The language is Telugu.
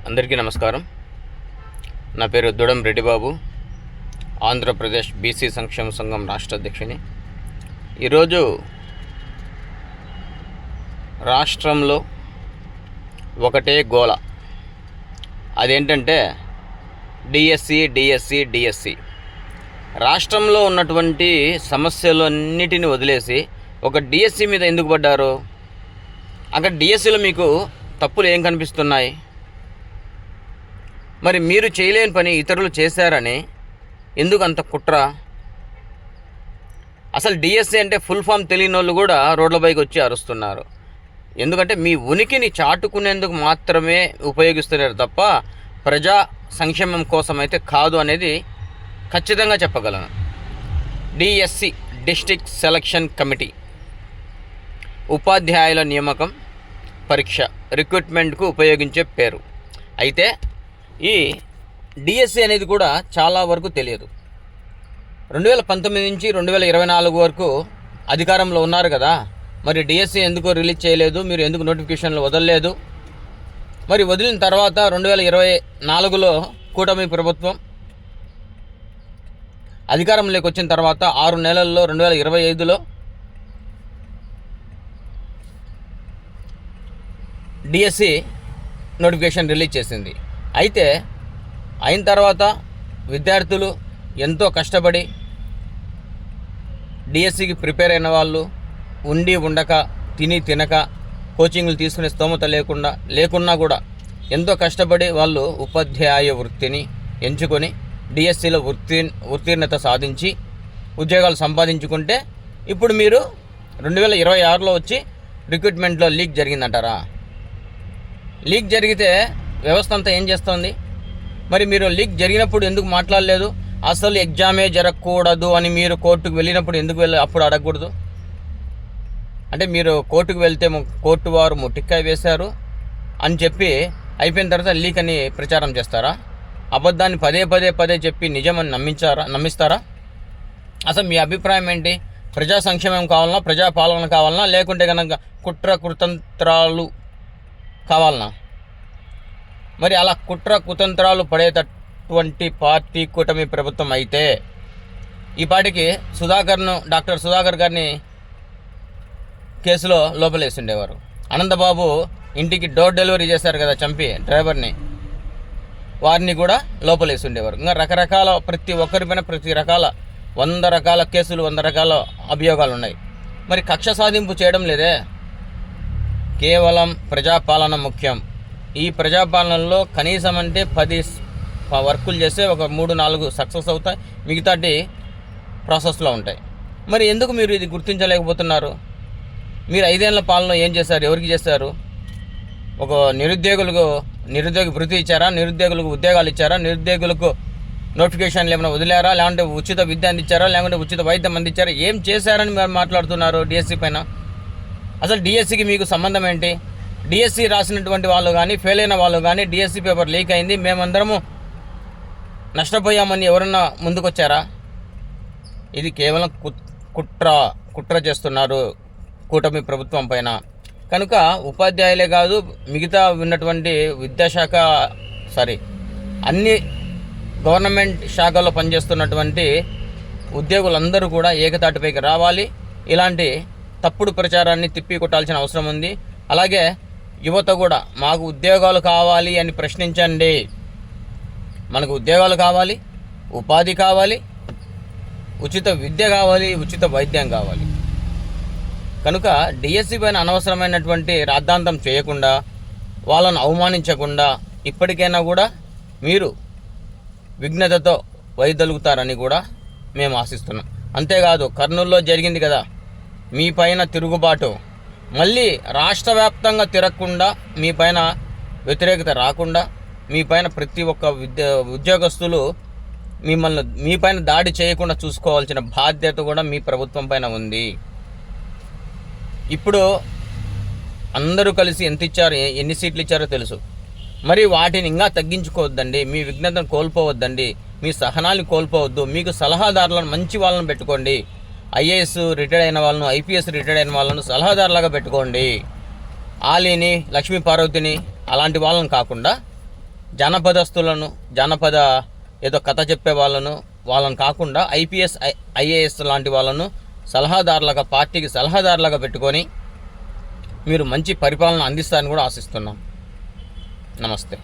అందరికీ నమస్కారం. నా పేరు దొడం రెడ్డిబాబు, ఆంధ్రప్రదేశ్ బీసీ సంక్షేమ సంఘం రాష్ట్ర అధ్యక్షుని. ఈరోజు రాష్ట్రంలో ఒకటే గోల. అదేంటంటే డిఎస్సి. రాష్ట్రంలో ఉన్నటువంటి సమస్యలన్నిటిని వదిలేసి ఒక డిఎస్సి మీద ఎందుకు పడ్డారు? అక్కడ డిఎస్సిలో మీకు తప్పులు ఏం కనిపిస్తున్నాయి? మరి మీరు చేయలేని పని ఇతరులు చేశారని ఎందుకు అంత కుట్ర? అసలు డిఎస్సి అంటే ఫుల్ ఫామ్ తెలియని వాళ్ళు కూడా రోడ్లపైకి వచ్చి అరుస్తున్నారు. ఎందుకంటే మీ ఉనికిని చాటుకునేందుకు మాత్రమే ఉపయోగిస్తున్నారు తప్ప ప్రజా సంక్షేమం కోసం అయితే కాదు అనేది ఖచ్చితంగా చెప్పగలను. డిఎస్సి డిస్ట్రిక్ట్ సెలక్షన్ కమిటీ ఉపాధ్యాయుల నియామకం పరీక్ష రిక్రూట్మెంట్కు ఉపయోగించే పేరు. అయితే ఈ డిఎస్సి అనేది కూడా చాలా వరకు తెలియదు. 2019 నుంచి 2024 వరకు అధికారంలో ఉన్నారు కదా, మరి డిఎస్సి ఎందుకు రిలీజ్ చేయలేదు? మీరు ఎందుకు నోటిఫికేషన్లు వదలలేదు? మరి వదిలిన తర్వాత 2024లో కూటమి ప్రభుత్వం అధికారంలోకి వచ్చిన తర్వాత 6 నెలల్లో 2025లో డిఎస్సి నోటిఫికేషన్ రిలీజ్ చేసింది. అయితే అయిన తర్వాత విద్యార్థులు ఎంతో కష్టపడి డిఎస్సికి ప్రిపేర్ అయిన వాళ్ళు ఉండి ఉండక తినక కోచింగ్లు తీసుకునే స్తోమత లేకున్నా కూడా ఎంతో కష్టపడి వాళ్ళు ఉపాధ్యాయ వృత్తిని ఎంచుకొని డిఎస్సిలో ఉత్తీర్ణత సాధించి ఉద్యోగాలు సంపాదించుకుంటే ఇప్పుడు మీరు 2026లో వచ్చి రిక్రూట్మెంట్లో లీక్ జరిగిందంటారా? లీక్ జరిగితే వ్యవస్థ అంతా ఏం చేస్తుంది? మరి మీరు లీక్ జరిగినప్పుడు ఎందుకు మాట్లాడలేదు? అసలు ఎగ్జామే జరగకూడదు అని మీరు కోర్టుకు వెళ్ళినప్పుడు ఎందుకు అప్పుడు అడగకూడదు? అంటే మీరు కోర్టుకు వెళ్తే కోర్టు వారు ముట్టికాయ వేశారు అని చెప్పి అయిపోయిన తర్వాత లీక్ అని ప్రచారం చేస్తారా? అబద్ధాన్ని పదే చెప్పి నిజమని నమ్మిస్తారా? అసలు మీ అభిప్రాయం ఏంటి? ప్రజా సంక్షేమం కావాలన్నా, ప్రజాపాలన కావాలన్నా, లేకుంటే కనుక కుట్రకుతంత్రాలు కావాలన్నా? మరి అలా కుతంత్రాలు పడేటటువంటి పార్టీ కూటమి ప్రభుత్వం అయితే ఈ పాటికి డాక్టర్ సుధాకర్ గారిని కేసులో లోపలేసి ఉండేవారు. అనంతబాబు ఇంటికి డోర్ డెలివరీ చేశారు కదా చంపి డ్రైవర్ని, వారిని కూడా లోపలేసి ఉండేవారు. ఇంకా రకరకాల ప్రతి ఒక్కరిపైన 100 రకాల కేసులు, 100 రకాల అభియోగాలు ఉన్నాయి. మరి కక్ష సాధింపు చేయడం లేదే. కేవలం ప్రజాపాలన ముఖ్యం. ఈ ప్రజాపాలనలో కనీసం అంటే 10 వర్కులు చేస్తే ఒక 3-4 సక్సెస్ అవుతాయి, మిగతాటి ప్రాసెస్లో ఉంటాయి. మరి ఎందుకు మీరు ఇది గుర్తించలేకపోతున్నారు? మీరు 5 ఏళ్ల పాలన ఏం చేశారు? ఎవరికి చేశారు? ఒక నిరుద్యోగ భృతి ఇచ్చారా? నిరుద్యోగులకు ఉద్యోగాలు ఇచ్చారా? నిరుద్యోగులకు నోటిఫికేషన్లు ఏమైనా వదిలేరా? లేకుంటే ఉచిత విద్య అందించారా? లేకుంటే ఉచిత వైద్యం అందించారా? ఏం చేశారని మీరు మాట్లాడుతున్నారు డిఎస్సి పైన? అసలు డిఎస్సికి మీకు సంబంధం ఏంటి? డిఎస్సి రాసినటువంటి వాళ్ళు కానీ, ఫెయిల్ అయిన వాళ్ళు కానీ, డిఎస్సి పేపర్ లీక్ అయింది, మేమందరము నష్టపోయామని ఎవరన్నా ముందుకొచ్చారా? ఇది కేవలం కుట్ర చేస్తున్నారు కూటమి ప్రభుత్వం పైన. కనుక ఉపాధ్యాయులే కాదు, మిగతా ఉన్నటువంటి అన్ని గవర్నమెంట్ శాఖల్లో పనిచేస్తున్నటువంటి ఉద్యోగులందరూ కూడా ఏకతాటిపైకి రావాలి. ఇలాంటి తప్పుడు ప్రచారాన్ని తిప్పి కొట్టాల్సిన అవసరం ఉంది. అలాగే యువత కూడా మాకు ఉద్యోగాలు కావాలి అని ప్రశ్నించండి. మనకు ఉద్యోగాలు కావాలి, ఉపాధి కావాలి, ఉచిత విద్య కావాలి, ఉచిత వైద్యం కావాలి. కనుక డిఎస్సి పైన అనవసరమైనటువంటి రాద్ధాంతం చేయకుండా, వాళ్ళను అవమానించకుండా ఇప్పటికైనా కూడా మీరు విఘ్నతతో వైదొలుగుతారని కూడా మేము ఆశిస్తున్నాం. అంతేకాదు, కర్నూలులో జరిగింది కదా మీ పైన తిరుగుబాటు, మళ్ళీ రాష్ట్ర వ్యాప్తంగా తిరగకుండా, మీ పైన వ్యతిరేకత రాకుండా, మీ పైన ప్రతి ఒక్క ఉద్యోగస్తులు మీ పైన దాడి చేయకుండా చూసుకోవాల్సిన బాధ్యత కూడా మీ ప్రభుత్వం పైన ఉంది. ఇప్పుడు అందరూ కలిసి ఎన్ని సీట్లు ఇచ్చారో తెలుసు. మరి వాటిని ఇంకా తగ్గించుకోవద్దండి, మీ విఘ్నతను కోల్పోవద్దండి, మీ సహనాన్ని కోల్పోవద్దు. మీకు సలహాదారులను మంచి వాళ్ళని పెట్టుకోండి. ఐఏఎస్ రిటైర్డ్ అయిన వాళ్ళను, ఐపీఎస్ రిటైర్డ్ అయిన వాళ్ళను సలహాదారులాగా పెట్టుకోండి. ఆలీని, లక్ష్మీ పార్వతిని అలాంటి వాళ్ళని కాకుండా జానపదస్తులను, జానపద ఏదో కథ చెప్పే వాళ్ళను కాకుండా ఐపీఎస్, ఐఏఎస్ లాంటి వాళ్ళను సలహాదారులుగా, పార్టీకి సలహాదారులుగా పెట్టుకొని మీరు మంచి పరిపాలన అందిస్తారని కూడా ఆశిస్తున్నాం. నమస్తే.